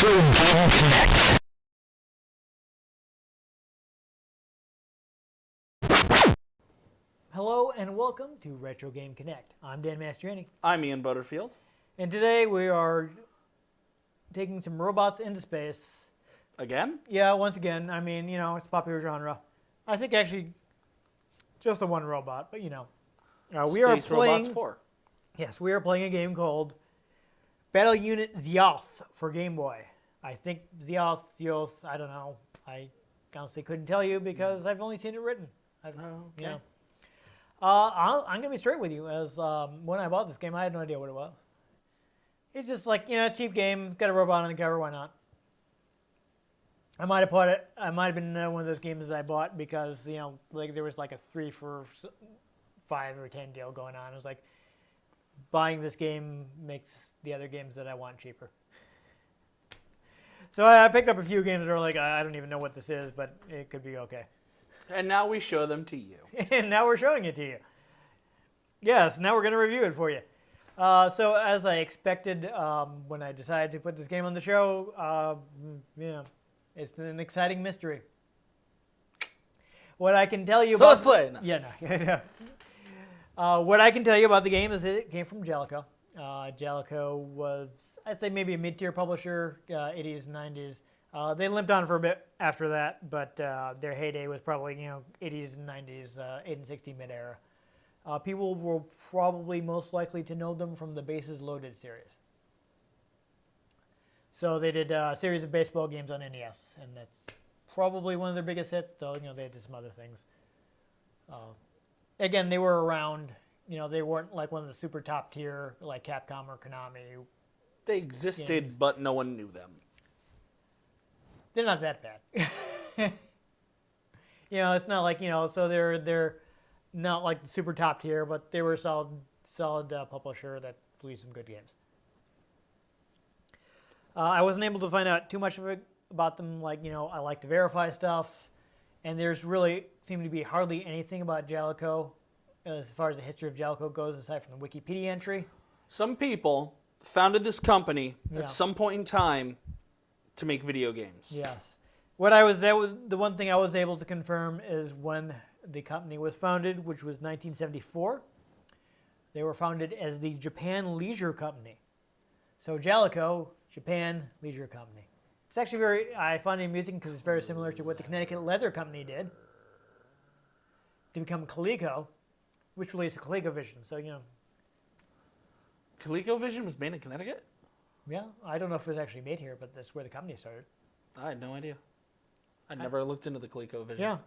Game Connect. Hello and welcome to Retro Game Connect. I'm Dan Mastriani. I'm Ian Butterfield. And today we are taking some robots into space. Again? Yeah, once again. I mean, you know, it's a popular genre. I think actually just the one robot, but you know. We are Space playing... Robots 4. Yes, we are playing a game called Battle Unit Zeoth for Game Boy. I think Zeoth, I don't know. I honestly couldn't tell you because I've only seen it written. Okay. You know. I'm going to be straight with you. As when I bought this game, I had no idea what it was. It's just like, you know, cheap game, got a robot on the cover, why not? I might have been one of those games that I bought because, you know, like there was like a 3 for 5 or 10 deal going on. It was like, buying this game makes the other games that I want cheaper. So I picked up a few games that are like, I don't even know what this is, but it could be okay. And now we show them to you. And now we're showing it to you. Yes, now we're going to review it for you. So as I expected, when I decided to put this game on the show, yeah, it's an exciting mystery. What I can tell you So about... let's play it now. Yeah, no. What I can tell you about the game is that it came from Jellico. Jellico was, I'd say, maybe a mid-tier publisher, 80s and 90s. They limped on for a bit after that, but their heyday was probably, you know, 80s and 90s, 8 and 16 mid-era. People were probably most likely to know them from the Bases Loaded series. So they did a series of baseball games on NES, and that's probably one of their biggest hits, though, you know, they did some other things. Again, they were around, you know, they weren't like one of the super top tier, like Capcom or Konami. They existed, Games. but no one knew them. They're not that bad. You know, it's not like, you know, so they're not like the super top tier, but they were a solid publisher that released some good games. I wasn't able to find out too much of it about them. Like, you know, I like to verify stuff, and there's really seemed to be hardly anything about Jellico as far as the history of Jellico goes, aside from the Wikipedia entry. Some people founded this company Yeah. at some point in time to make video games. Yes. The one thing I was able to confirm is when the company was founded, which was 1974. They were founded as the Japan Leisure Company. So Jellico, Japan Leisure Company. It's actually I find it amusing because it's very similar to what the Connecticut Leather Company did to become Coleco, which released ColecoVision. So, you know. ColecoVision was made in Connecticut? Yeah, I don't know if it was actually made here, but that's where the company started. I had no idea. I never looked into the ColecoVision. Yeah.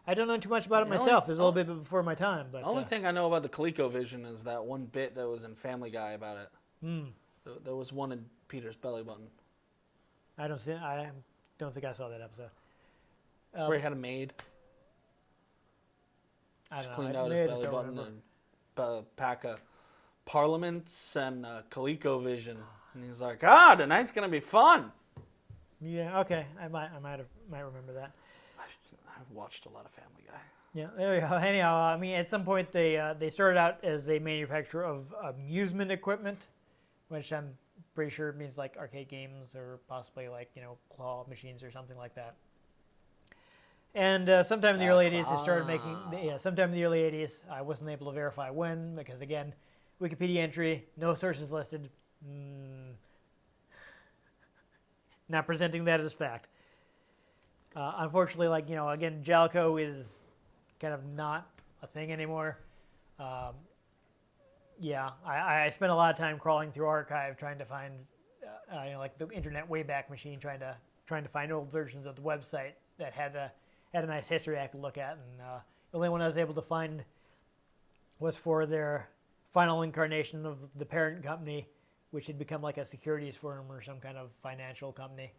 I don't know too much about it myself. It was a little bit before my time. But The only thing I know about the ColecoVision is that one bit that was in Family Guy about it. There was one in Peter's belly button. I don't think I saw that episode. Where he had a maid. I don't know. Cleaned out his belly button and a pack of Parliaments and ColecoVision. And he's like, tonight's going to be fun. Yeah, okay. I might remember that. I've watched a lot of Family Guy. Yeah, there we go. Anyhow, I mean, at some point they started out as a manufacturer of amusement equipment, which I'm pretty sure means like arcade games or possibly like, you know, claw machines or something like that. And sometime in the early 80s, they started making. Sometime in the early 80s, I wasn't able to verify when because again, Wikipedia entry, no sources listed. Not presenting that as fact. Unfortunately, like, you know, again, Jellico is kind of not a thing anymore. Yeah, I spent a lot of time crawling through archive trying to find, you know, like the Internet Wayback Machine, trying to find old versions of the website that had a nice history I could look at, and the only one I was able to find was for their final incarnation of the parent company, which had become like a securities firm or some kind of financial company.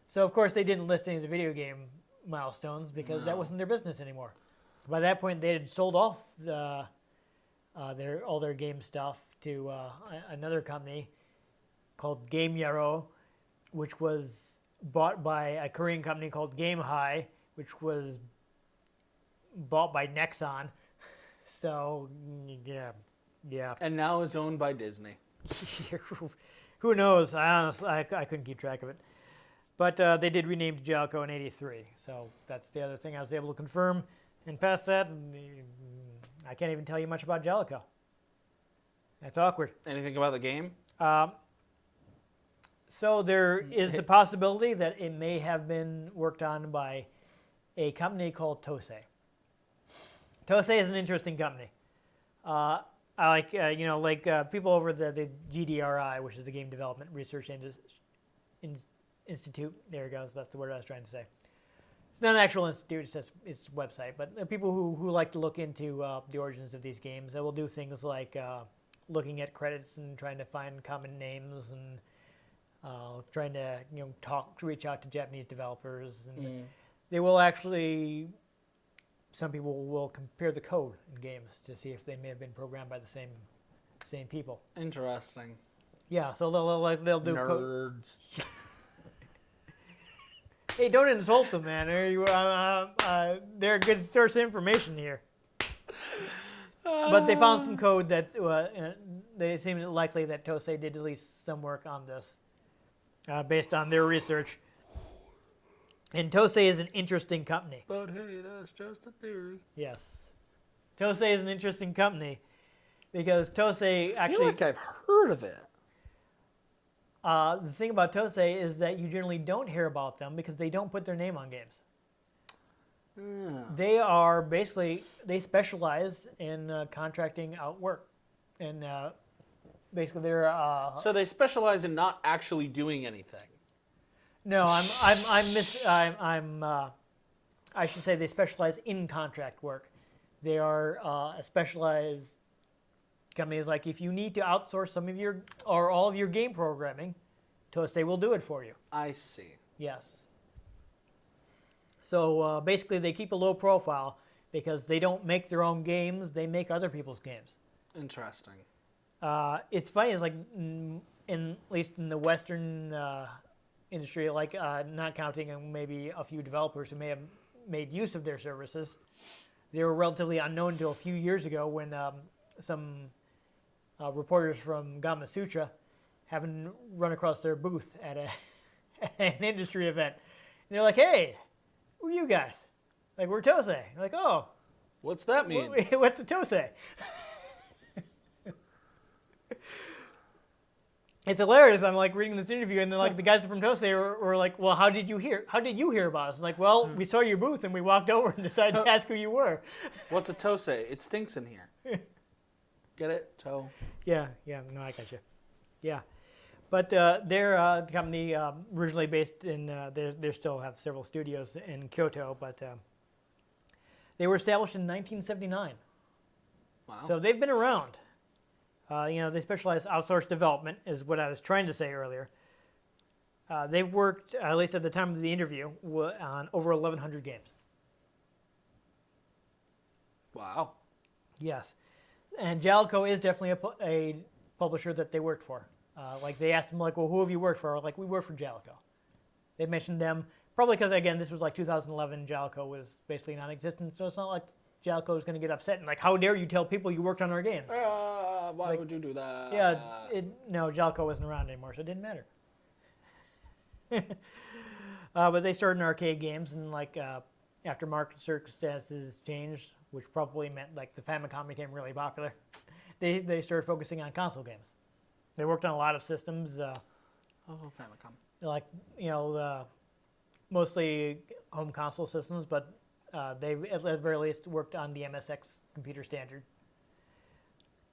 So, of course, they didn't list any of the video game milestones because that wasn't their business anymore. By that point, they had sold off all their game stuff to another company called Game Yarrow, which was bought by a Korean company called Game High, which was bought by Nexon. So, yeah. And now is owned by Disney. Who knows? I couldn't keep track of it. But they did rename to Jellicoe in '83, so that's the other thing I was able to confirm. And past that, I can't even tell you much about Jellicoe. That's awkward. Anything about the game? So there is the possibility that it may have been worked on by a company called Tosei. Tosei is an interesting company. I like, people over the GDRI, which is the Game Development Research Institute. There it goes. That's the word I was trying to say. It's not an actual institute. It's just it's a website. But people who like to look into the origins of these games, they will do things like looking at credits and trying to find common names and trying to reach out to Japanese developers. And they will actually. Some people will compare the code in games to see if they may have been programmed by the same people. Interesting. Yeah, so they'll do nerds. Hey, don't insult them, man. They're a good source of information here. But they found some code that they seem likely that Tosei did at least some work on this, based on their research. And Tosei is an interesting company. But hey, that's just a theory. Yes. Tosei is an interesting company because Tosei I feel like I've heard of it. The thing about Tosei is that you generally don't hear about them because they don't put their name on games. They are basically, they specialize in contracting out work. And basically they're... so they specialize in not actually doing anything. No, I should say they specialize in contract work. They are a specialized company. Is like if you need to outsource some of your or all of your game programming, Tosei will do it for you. I see. Yes. So basically, they keep a low profile because they don't make their own games; they make other people's games. Interesting. It's funny. It's like at least in the Western. Industry, like not counting maybe a few developers who may have made use of their services, they were relatively unknown until a few years ago when some reporters from Gamma Sutra happened to run across their booth at an industry event. And they're like, hey, who are you guys? Like, we're Tosei. I'm like, oh. What's that mean? What's a Tosei? It's hilarious. I'm like reading this interview, and then like the guys from Tosei were like, "Well, how did you hear about us?" I'm like, well, we saw your booth, and we walked over and decided to ask who you were. What's a Tosei? It stinks in here. Get it? Toe. Yeah. No, I got you. Yeah, but they're a company originally based in. They still have several studios in Kyoto, but they were established in 1979. Wow. So they've been around. They specialize outsourced development, is what I was trying to say earlier. They've worked, at least at the time of the interview, on over 1,100 games. Wow. Yes. And Jellicoe is definitely a publisher that they worked for. Like, they asked them, like, well, who have you worked for? Like, we work for Jellicoe. They mentioned them, probably because, again, this was like 2011. Jellicoe was basically non-existent, so it's not like Jellicoe is going to get upset and like, how dare you tell people you worked on our games? Why would you do that? Yeah, no, Jellicoe wasn't around anymore, so it didn't matter. But they started in arcade games, and like after market circumstances changed, which probably meant like the Famicom became really popular, they started focusing on console games. They worked on a lot of systems. Famicom. Like mostly home console systems, but they at the very least worked on the MSX computer standard.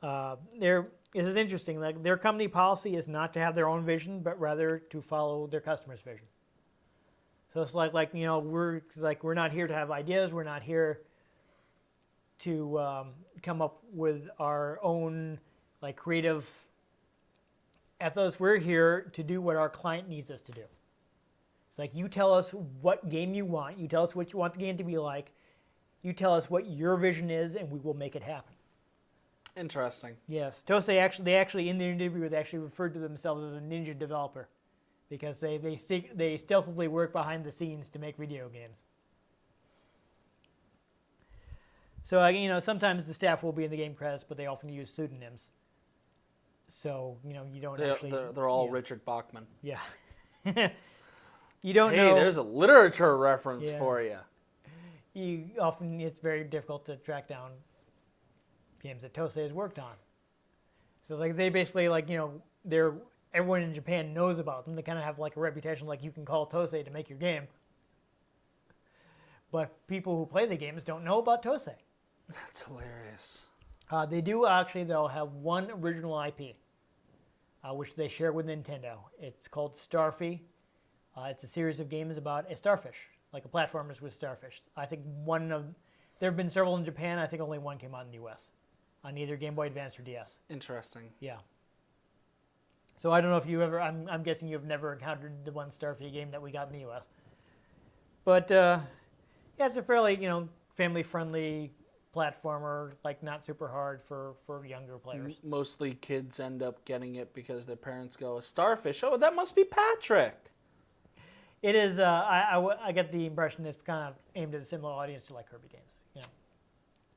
This is interesting. Like, their company policy is not to have their own vision, but rather to follow their customer's vision. So it's we're not here to have ideas. We're not here to come up with our own like creative ethos. We're here to do what our client needs us to do. It's like, you tell us what game you want. You tell us what you want the game to be like. You tell us what your vision is, and we will make it happen. Interesting. Yes, Tosei they actually in the interview they actually referred to themselves as a ninja developer, because they stealthily work behind the scenes to make video games. So sometimes the staff will be in the game credits, but they often use pseudonyms. So you don't actually. They're all Richard Bachman. Yeah. You don't Hey, know. there's a literature reference Yeah. for you. It's very difficult to track down games that Tosei has worked on. So like they basically everyone in Japan knows about them. They kind of have like a reputation, like you can call Tosei to make your game. But people who play the games don't know about Tosei. That's hilarious. They do actually, though, have one original IP, which they share with Nintendo. It's called Starfy. It's a series of games about a starfish, like a platformers with starfish. I think there have been several in Japan. I think only one came out in the U.S. on either Game Boy Advance or DS. Interesting. Yeah. So I don't know if you ever. I'm guessing you've never encountered the one Starfy game that we got in the U.S. But yeah, it's a fairly family-friendly platformer, like not super hard for younger players. Mostly kids end up getting it because their parents go, a starfish? Oh, that must be Patrick. It is. I get the impression it's kind of aimed at a similar audience to like Kirby games.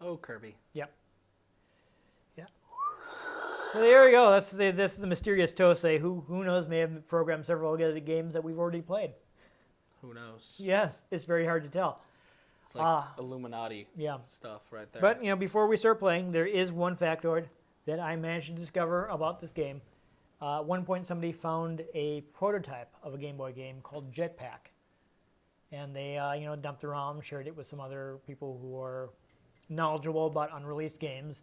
Oh, Kirby. Yep. Yeah. So there we go. This is the mysterious Tosei. Who knows? May have programmed several of the games that we've already played. Who knows? Yes, it's very hard to tell. It's like Illuminati Yeah. stuff right there. But before we start playing, there is one factoid that I managed to discover about this game. At one point, somebody found a prototype of a Game Boy game called Jetpack, and they dumped the ROM, shared it with some other people who are knowledgeable about unreleased games,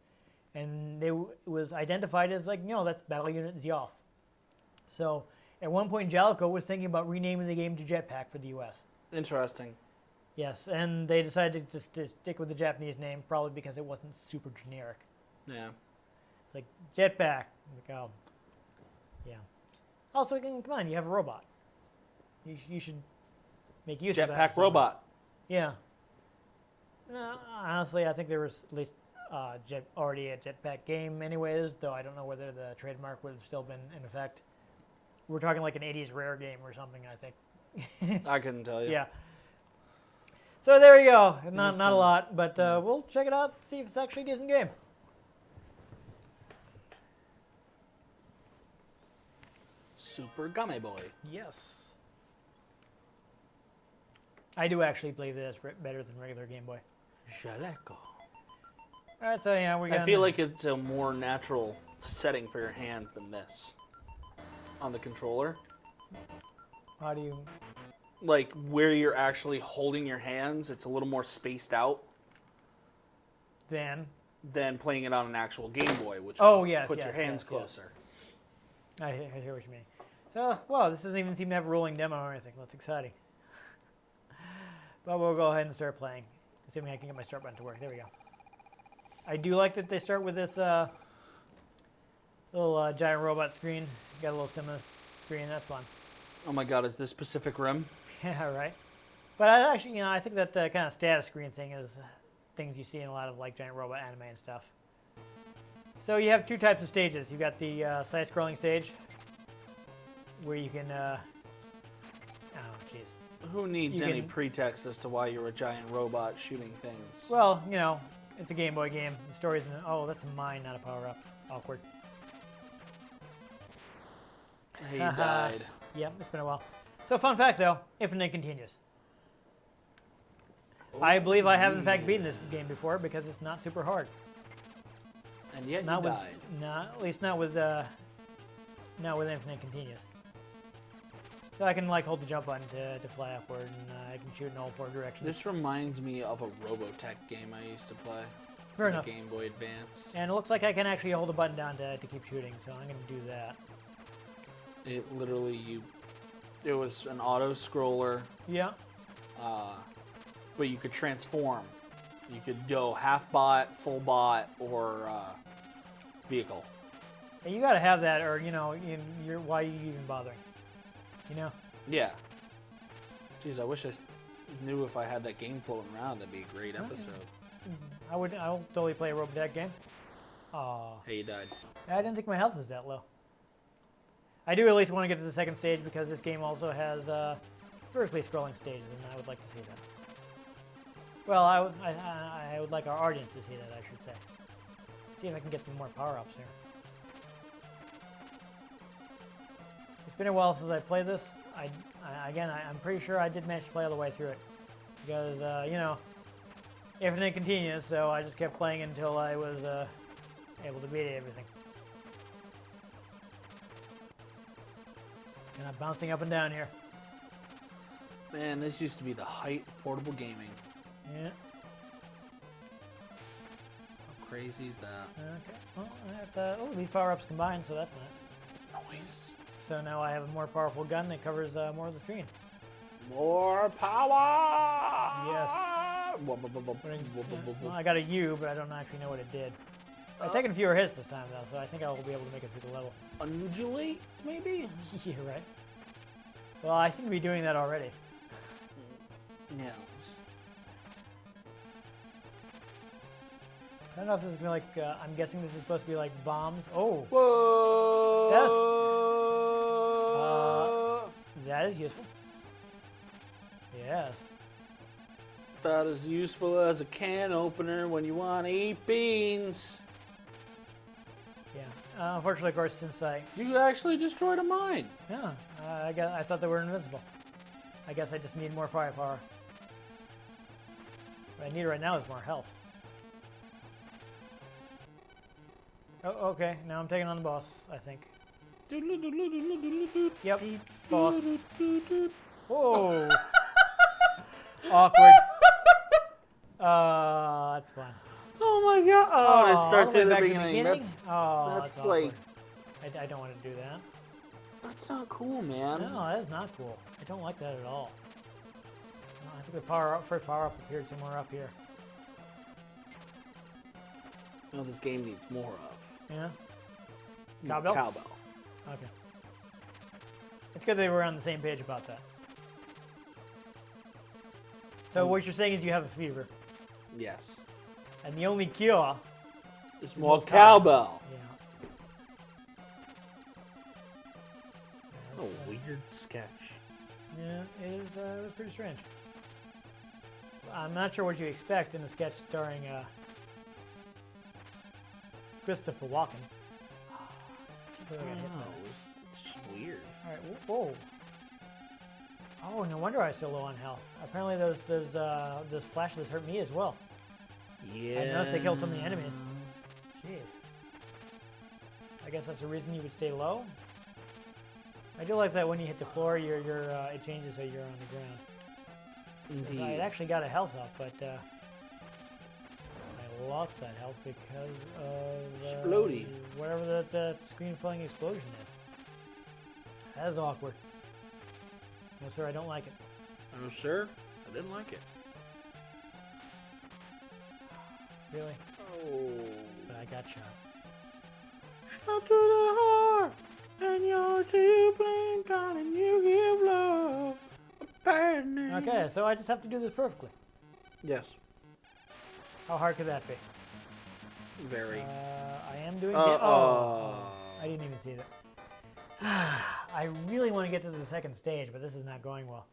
and it was identified as that's Battle Unit Zeoth. So at one point, Jalico was thinking about renaming the game to Jetpack for the U.S. Interesting. Yes, and they decided to stick with the Japanese name, probably because it wasn't super generic. Yeah. It's like Jetpack. Like, oh, yeah. Also, come on, you have a robot. You should make use of that. Jetpack robot. Yeah. No, honestly, I think there was at least already a Jetpack game, anyways. Though I don't know whether the trademark would have still been in effect. We're talking like an '80s rare game or something, I think. I couldn't tell you. Yeah. So there you go. Not a lot, but we'll check it out, see if it's actually a decent game. Super Gummy Boy. Yes. I do actually believe that it's better than regular Game Boy. Jaleco. All right, so yeah, I feel like it's a more natural setting for your hands than this. On the controller. How do you... Like, where you're actually holding your hands, it's a little more spaced out Then... than playing it on an actual Game Boy, which yes, puts yes, your hands yes, closer. I hear what you mean. So, well, this doesn't even seem to have a rolling demo or anything. That's exciting. But we'll go ahead and start playing. Assuming I can get my start button to work. There we go. I do like that they start with this little giant robot screen. Got a little cinema screen. That's fun. Oh my god, is this Pacific Rim? Yeah, right. But I actually, I think that kind of status screen thing is things you see in a lot of like giant robot anime and stuff. So you have two types of stages. You've got the side-scrolling stage, where you can, oh, jeez. Who needs You any can- pretext as to why you're a giant robot shooting things? Well, it's a Game Boy game. The story's in, oh, that's a mine, not a power-up. Awkward. He died. Yep, it's been a while. So fun fact, though, Infinite continues. I believe I have, in fact, beaten this game before because it's not super hard. And yet Not you with, died. at least not with Infinite Continuous. So I can hold the jump button to fly upward, and I can shoot in all four directions. This reminds me of a Robotech game I used to play. Fair on the enough. Game Boy Advance. And it looks like I can actually hold the button down to keep shooting, so I'm going to do that. It literally, it was an auto scroller, Yeah. but you could transform. You could go half bot, full bot, or vehicle. And you got to have that, or why are you even bothering? Yeah. Jeez, I wish I knew if I had that game floating around. That'd be a great episode. I'll totally play a Robotech game. Aw. Hey, you died. I didn't think my health was that low. I do at least want to get to the second stage because this game also has vertically scrolling stages, and I would like to see that. Well, I would like our audience to see that, I should say. See if I can get some more power-ups here. It's been a while since I played this. I'm pretty sure I did manage to play all the way through it. Because, you know, infinite continues, so I just kept playing until I was able to beat everything. And I'm bouncing up and down here. Man, this used to be the height of portable gaming. Yeah. How crazy is that? Okay. Well, I have to, oh, these power-ups combined, so that's nice. Nice. So now I have a more powerful gun that covers more of the screen. More power! Yes. Well, I got a U, but I don't actually know what it did. I've taken fewer hits this time, though, so I think I will be able to make it through the level. Undulate, maybe? Yeah, right. Well, I seem to be doing that already. Yeah. I don't know if this is gonna like. I'm guessing this is supposed to be like bombs. Oh. Whoa! Yes. That is useful. Yes. About as useful as a can opener when you want to eat beans. Yeah. Unfortunately, of course, since You actually destroyed a mine. yeah, I thought they were invincible. I guess I just need more firepower. What I need right now is more health. Oh, okay. Now I'm taking on the boss, I think. Yep. Boss. Whoa. Awkward. That's fun. Oh my god! Oh, it starts all the way in the back beginning. That's That's awkward. like I don't want to do that. that's not cool, man. No, that is not cool. I don't like that at all. No, I think the first power up appeared somewhere up here. No, this game needs more of. Yeah. Cowbell? Cowbell. Okay. It's good they were on the same page about that. So what you're saying is you have a fever, Yes. and the only cure. It's more cowbell. Yeah. A weird sketch. Yeah, it was pretty strange. I'm not sure what you expect in a sketch starring Christopher Walken. I don't know. It's just weird. All right, whoa. Oh, no wonder I was so low on health. Apparently those flashes hurt me as well. Yeah. I noticed they killed some of the enemies. Jeez. I guess that's the reason you would stay low. I do like that when you hit the floor, it changes so you're on the ground. Indeed. I actually got a health up, but I lost that health because of Explodey. whatever that screen filling explosion is. That is awkward. No, sir, I don't like it. Oh, sir? I didn't like it. Really? Oh. But I got shot. Up to the heart, and you're too blink on, and you give love a bad name. Okay, so I just have to do this perfectly. Yes. How hard could that be? Very. I am doing it. Oh. I didn't even see that. I really want to get to the second stage, but this is not going well.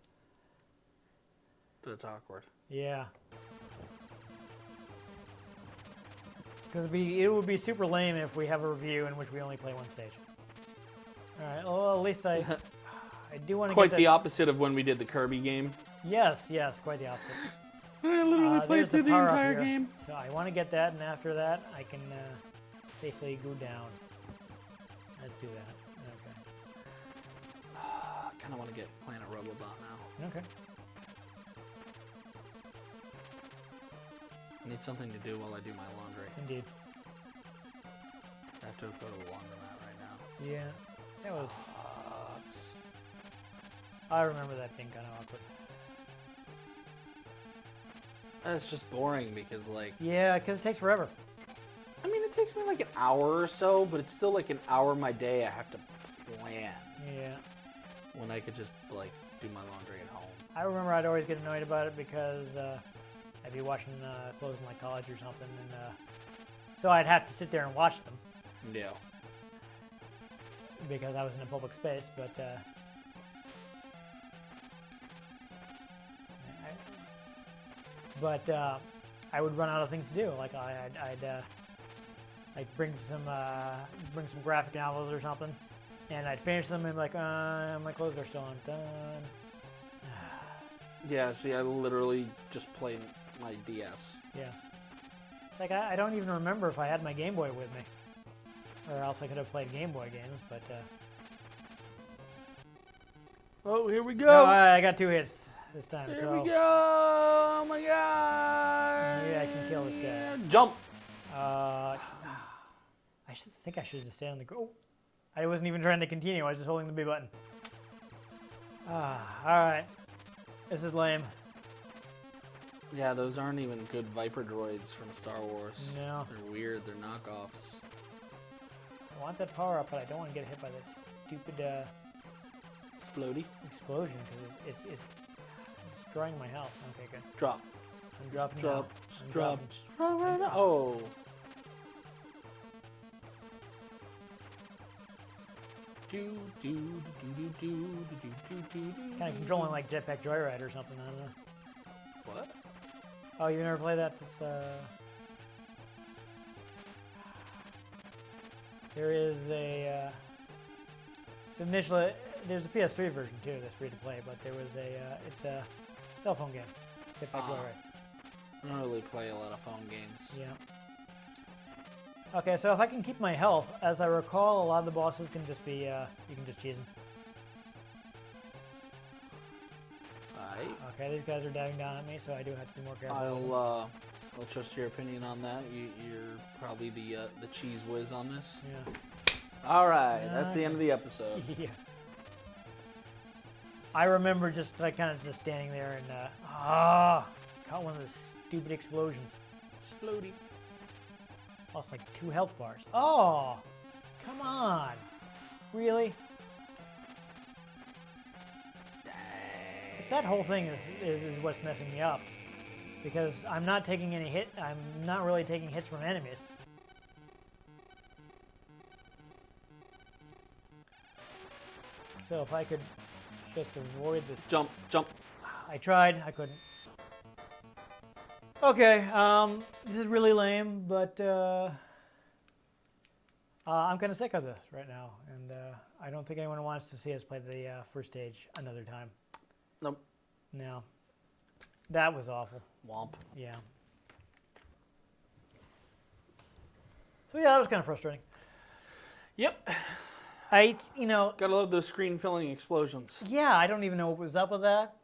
That's awkward. Yeah. Because it would be super lame if we have a review in which we only play one stage. All right. Well, at least I do want to Quite get the opposite of when we did the Kirby game. Yes, quite the opposite. I literally played there's through the power up entire here. game. So I want to get that, and after that, I can safely go down. Let's do that. I kind of want to get Planet Robobot now. Okay. I need something to do while I do my laundry. Indeed. I have to go to the laundromat right now. Yeah. That was. Sucks. I remember that being kind of awkward. It's just boring because, like... Yeah, because it takes forever. I mean, it takes me like an hour or so, but it's still like an hour of my day I have to plan. Yeah. When I could just, like, do my laundry at home. I remember I'd always get annoyed about it because I'd be watching clothes in like college or something, and so I'd have to sit there and watch them Yeah. because I was in a public space. But I would run out of things to do. Like I'd like bring some graphic novels or something, and I'd finish them and be like, my clothes are still undone. Yeah, see, I literally just played my DS. Yeah. It's like I don't even remember if I had my Game Boy with me. Or else I could have played Game Boy games, but... Oh, here we go. No, I got 2 hits this time, Here so... we go. Oh, my God. Maybe I can kill this guy. Jump. I think I should just stay on the go. I wasn't even trying to continue. I was just holding the B button. Alright. This is lame. Yeah, those aren't even good Viper droids from Star Wars. No. They're weird. They're knockoffs. I want that power up, but I don't want to get hit by this stupid Explodey. explosion because it's destroying my health. Okay, good. Drop. I'm dropping Drop. now. I'm Drop. dropping. Right now. Oh. Kind of controlling like Jetpack Joyride or something. I don't know. What? Oh, you never played that? It's, there is a it's initially there's a PS3 version too that's free to play, but there was it's a cell phone game. Jetpack Joyride. I don't really play a lot of phone games. Yeah. Okay, so if I can keep my health, as I recall, a lot of the bosses can just be you can just cheese them. Alright. Okay, these guys are diving down at me, so I do have to be more careful. I'll trust your opinion on that. You're probably the cheese whiz on this. Yeah. All right, that's the end of the episode. Yeah. I remember just like kind of just standing there and caught one of those stupid explosions. Exploding. Lost like 2 health bars. Oh, come on, really? It's that whole thing is what's messing me up, because I'm not taking any hit. I'm not really taking hits from enemies. So if I could just avoid this. Jump, jump. I tried, I couldn't. Okay, this is really lame, but I'm kind of sick of this right now, and I don't think anyone wants to see us play the first stage another time. Nope. No. That was awful. Womp. Yeah. So yeah, that was kind of frustrating. Yep. Gotta love those screen-filling explosions. Yeah, I don't even know what was up with that.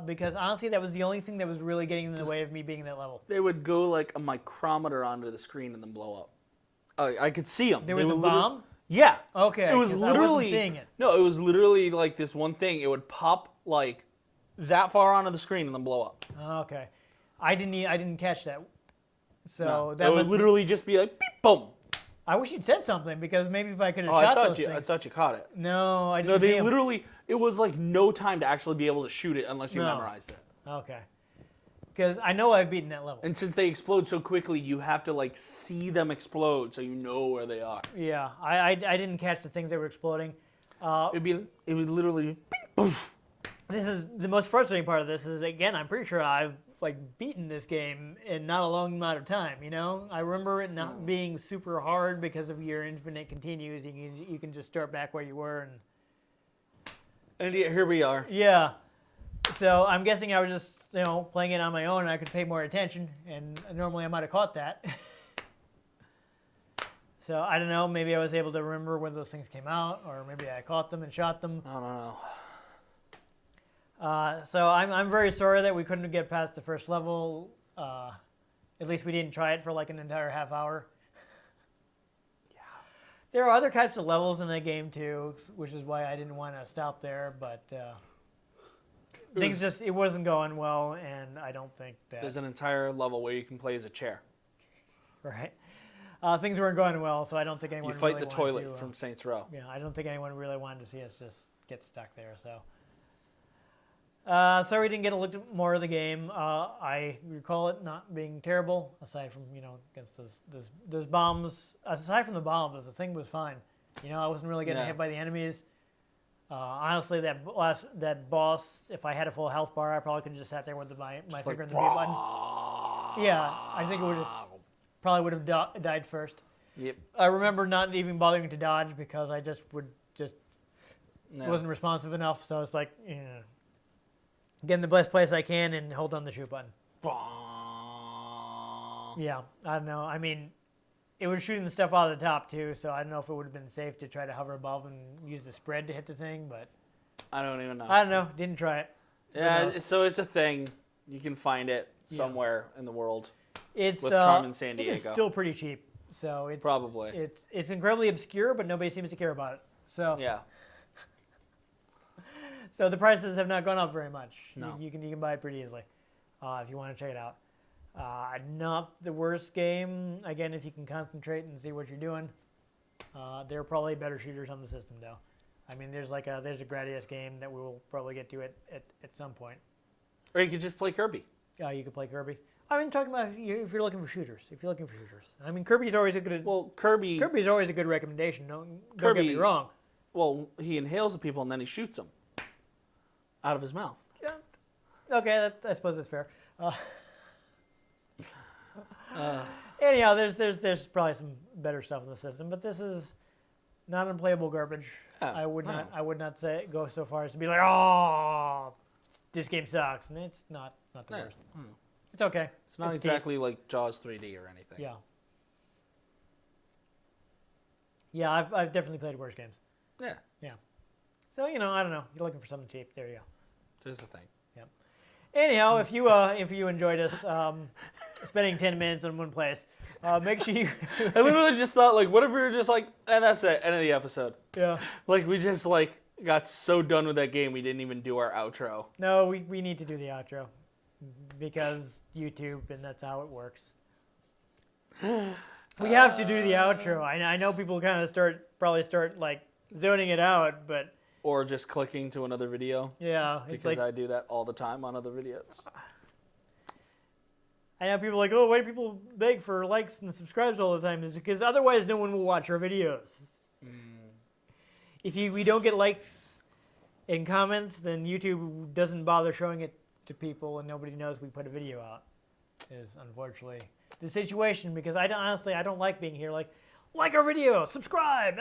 Because honestly, that was the only thing that was really getting in the way of me being that level. They would go like a micrometer onto the screen and then blow up. I could see them. There was a bomb? Yeah. Okay, It was 'cause literally. I wasn't seeing it. No, it was literally like this one thing. It would pop like that far onto the screen and then blow up. Okay, I didn't catch that. So No, that it would literally just be like beep, boom. I wish you'd said something, because maybe if I could have Oh, shot those things. I thought you caught it. No, I didn't. No, see they 'em. literally. It was like no time to actually be able to shoot it unless you No. memorized it. Okay, because I know I've beaten that level. And since they explode so quickly, you have to like see them explode so you know where they are. Yeah, I didn't catch the things that were exploding. It would literally. Beep, boom. This is the most frustrating part of this. Is again, I'm pretty sure I've like beaten this game in not a long amount of time. I remember it not being super hard because of your infinite continues. You can just start back where you were And yet here we are. yeah. So I'm guessing I was just playing it on my own and I could pay more attention, and normally I might have caught that. So I don't know. Maybe I was able to remember when those things came out, or maybe I caught them and shot them. I don't know. So I'm very sorry that we couldn't get past the first level. At least we didn't try it for like an entire half hour. Yeah. There are other types of levels in the game too, which is why I didn't want to stop there. But it wasn't going well, and I don't think that. There's an entire level where you can play as a chair. Right. Things weren't going well, so I don't think anyone. You fight really the wanted toilet to, from Saints Row. Yeah, I don't think anyone really wanted to see us just get stuck there. So. Sorry we didn't get a look at more of the game. I recall it not being terrible, aside from, against those bombs. Aside from the bombs, the thing was fine. I wasn't really getting hit by the enemies. Honestly, that boss, if I had a full health bar, I probably could have just sat there with my finger in the B button. Yeah, I think it probably would have died first. Yep. I remember not even bothering to dodge because I just would just No. wasn't responsive enough. So it's like, getting the best place I can and hold on the shoot button. Yeah, I don't know. I mean, it was shooting the stuff out of the top too, so I don't know if it would have been safe to try to hover above and use the spread to hit the thing, but I don't even know. I don't know. Didn't try it. Yeah, so it's a thing. You can find it somewhere in the world. It's with Carmen San It is Diego. still pretty cheap, so it's Probably. it's incredibly obscure, but nobody seems to care about it. So Yeah. So the prices have not gone up very much. No. You can buy it pretty easily if you want to check it out. Not the worst game. Again, if you can concentrate and see what you're doing, there are probably better shooters on the system, though. I mean, there's a Gradius game that we will probably get to at some point. Or you could just play Kirby. You could play Kirby. I mean, talking about if you're looking for shooters. I mean, Kirby's always a good. Well, Kirby's always a good recommendation. Don't get Kirby- me wrong. Well, he inhales the people and then he shoots them out of his mouth. Yeah. Okay, I suppose that's fair. Anyhow, there's probably some better stuff in the system, but this is not unplayable garbage. I would not say go so far as to be like, oh, this game sucks, and it's not the worst. It's okay. It's not exactly like Jaws 3D or anything. Yeah. Yeah, I've definitely played worse games. Yeah. Yeah. So I don't know. You're looking for something cheap. There you go. Just a thing. Yep. Anyhow, if you enjoyed us spending 10 minutes in one place, make sure you. I literally just thought, like, what if we were just like, and that's it, end of the episode. Yeah. Like, we just got so done with that game we didn't even do our outro. No, we need to do the outro because YouTube, and that's how it works. We have to do the outro. I know people kind of probably start like zoning it out, but. Or just clicking to another video. Yeah, it's because like I do that all the time on other videos. I know people are like, oh, why do people beg for likes and subscribes all the time? Is because otherwise no one will watch our videos. If we don't get likes and comments, then YouTube doesn't bother showing it to people, and nobody knows we put a video out. Is unfortunately the situation, because honestly I don't like being here like our video, subscribe.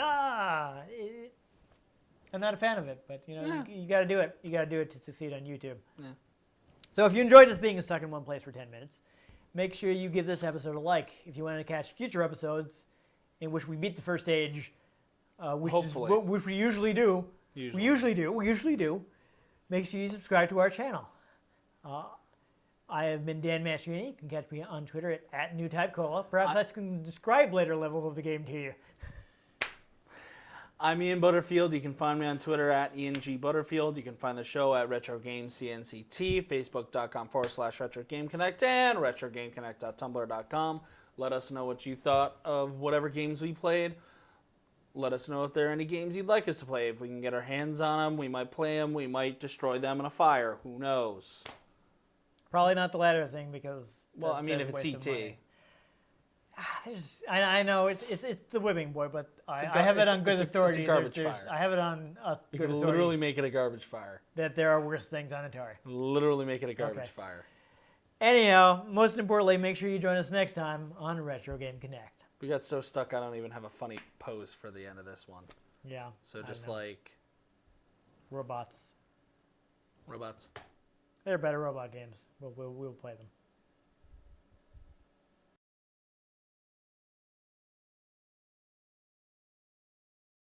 I'm not a fan of it, but you got to do it. You got to do it to succeed on YouTube. Yeah. So if you enjoyed us being stuck in one place for 10 minutes, make sure you give this episode a like. If you want to catch future episodes in which we beat the first stage, which we usually do. We usually do. Make sure you subscribe to our channel. I have been Dan Mastriani. You can catch me on Twitter at NewTypeCola. Perhaps I can describe later levels of the game to you. I'm Ian Butterfield. You can find me on Twitter at ENG_Butterfield. You can find the show at RetroGameCNCT, Facebook.com/RetroGameConnect, and RetroGameConnect.tumblr.com. Let us know what you thought of whatever games we played. Let us know if there are any games you'd like us to play. If we can get our hands on them, we might play them. We might destroy them in a fire. Who knows? Probably not the latter thing because. Well, I mean, if it's ET. I know it's the Whipping Boy, but I have it on good authority. It's a garbage fire. I have it on You good can authority literally make it a garbage fire. that there are worse things on Atari. Literally make it a garbage Okay. fire. Anyhow, most importantly, make sure you join us next time on Retro Game Connect. We got so stuck, I don't even have a funny pose for the end of this one. Yeah. So just know. like Robots. robots. They're better robot games. We'll play them.